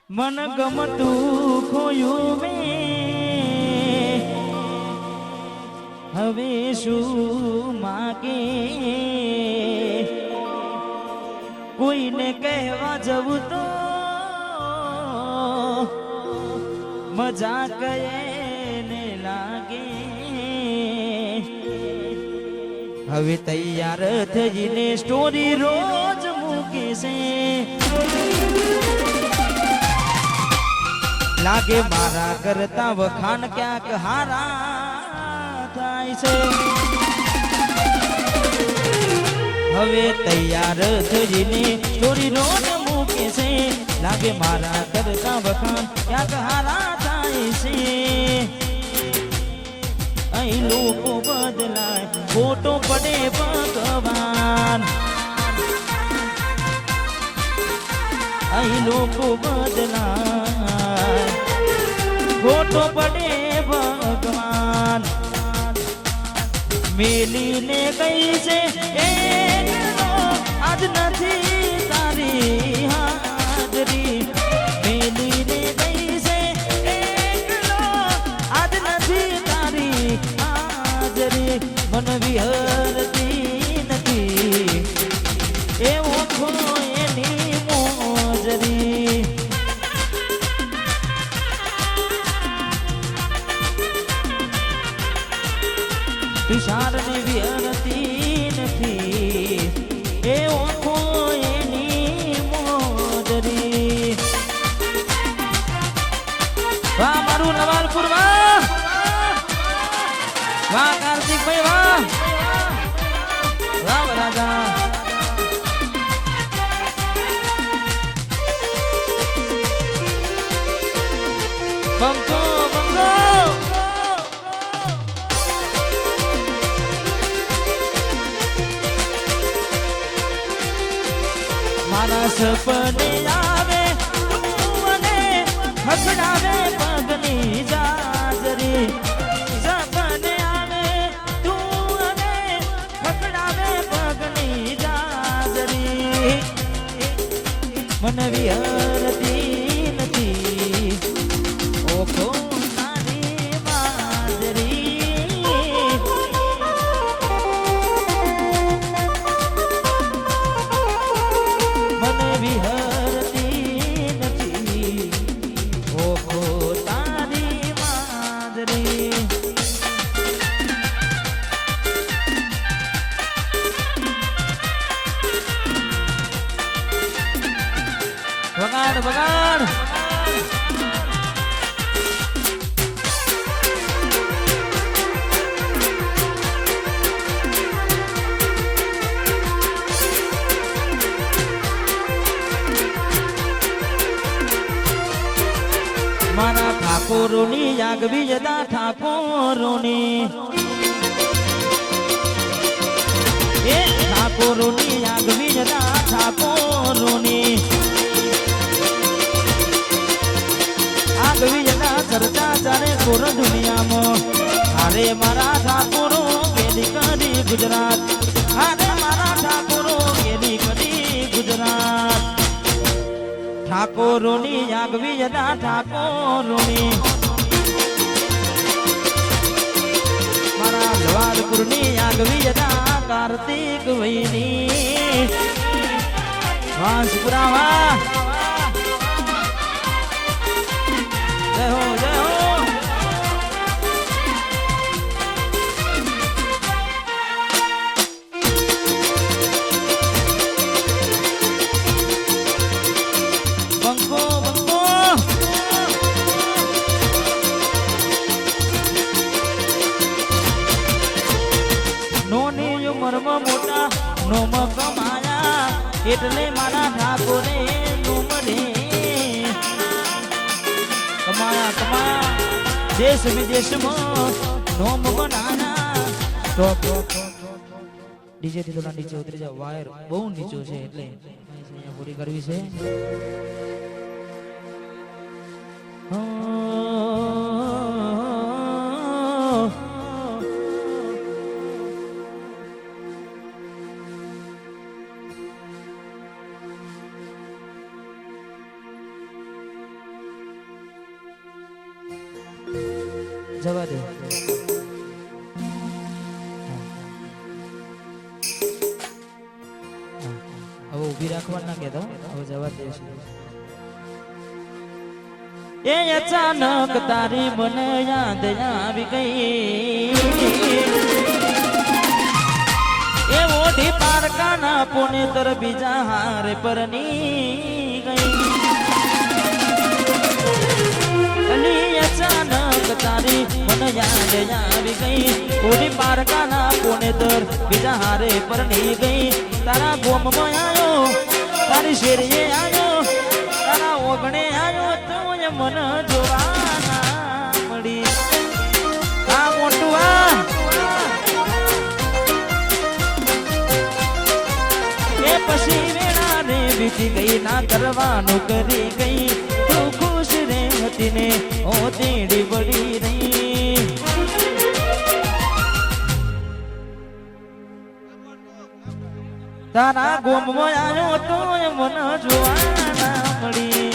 મન ગમતું ખોયું મેં હવે શું માગે કોઈને કહેવા જવું તો મજાક એને લાગે હવે તૈયાર થઈને સ્ટોરી રોજ મૂકે છે લાગે મારા કરતા વખાણ ક્યાંક હારા થાય છે હવે તૈયાર થઈને સ્ટોરી રોજ મૂકે છે લાગે મારા કરતા વખાણ ક્યાંક હારા થાય છે અહીં લોકો બદલાય ફોટો પડે ભગવાન અહીં લોકો બદલાય ફોટો પડે ભગવાન મેલીને ગઈ છે આજ નથી તારી હાજરી મેલીને ગઈ છે આજ નથી તારી હાજરી મન વિહરતી નથી એવો ખો એની મોજરી તુષારને વિહરતી નથી એવો ખો એની મોજરી વાહ મારું નવાલપુર વાહ વાહ કાર્તિકભાઈ વાહ વાહ રાજા બંકો બંકો મારા સપને આવે મને હસડાવે પગની જાજરી સપને આવે તું અને હસડાવે પગની જાજરી મને વિહરતી નથી ઓખો તારી માજરી મને વિહરતી નથી ઓખો તારી માજરી વગાડ વગાડ મારા ઠાકોરોની જાગવી જતા ઠાકોરોની એ ઠાકોરોની જાગવી જતા ઠાકોરોની આગવી જતા ચર્ચા ચારે કોર દુનિયામાં અરે મારા ઠાકોરો કેદી કરી ગુજરાત અરે મારા ઠાકોરો કેદી કરી ગુજરાત ઠાકોરોની આગવી જતા ઠાકોરોની મારા જવાલપુરની આગવી જતા કાર્તિક વૈની વાંસપુરા વાહ જય હો જય હો બંકો બંકો નોની ઉંમરમાં મોટા નોમ કમાયા એટલે મારા ઠાકોરે નોમરે કમાયા કમાયા દેશ વિદેશમાં નોમ બનાયા ટોપ ડીજે થી થોડા નીચે ઉતરી જાવ વાયર બહુ નીચો છે એટલે અહીંયા પૂરી કરવી છે જવા દે. હવે ઊભી રાખવા ના કહેતો, હવે જવા દે. એ અચાનક તારી મને યાદ આવી ગઈ, એ ઓઢી પારકાના પુણે તર બીજા હારે પરની ગઈ. અલી અચાનક તારી મને યાદ આવી ગઈ, ઓઢી પારકાના પુણે તર બીજા હારે પરની ગઈ. તારા ગોમમાં આવ્યો, તારી શેરીએ આવ્યો, તારા ઓગણે આવ્યો તો મન જોવાના મળી. આ મોટું એ પછી વેળા ને બીજી ગઈ, ના કરવાનું કરી ગઈ. તું ખુશ રે હતી ને ઓ તેડી બળી રહી. તારા ગોમમાં આવ્યો તો મન જોવાના મળી.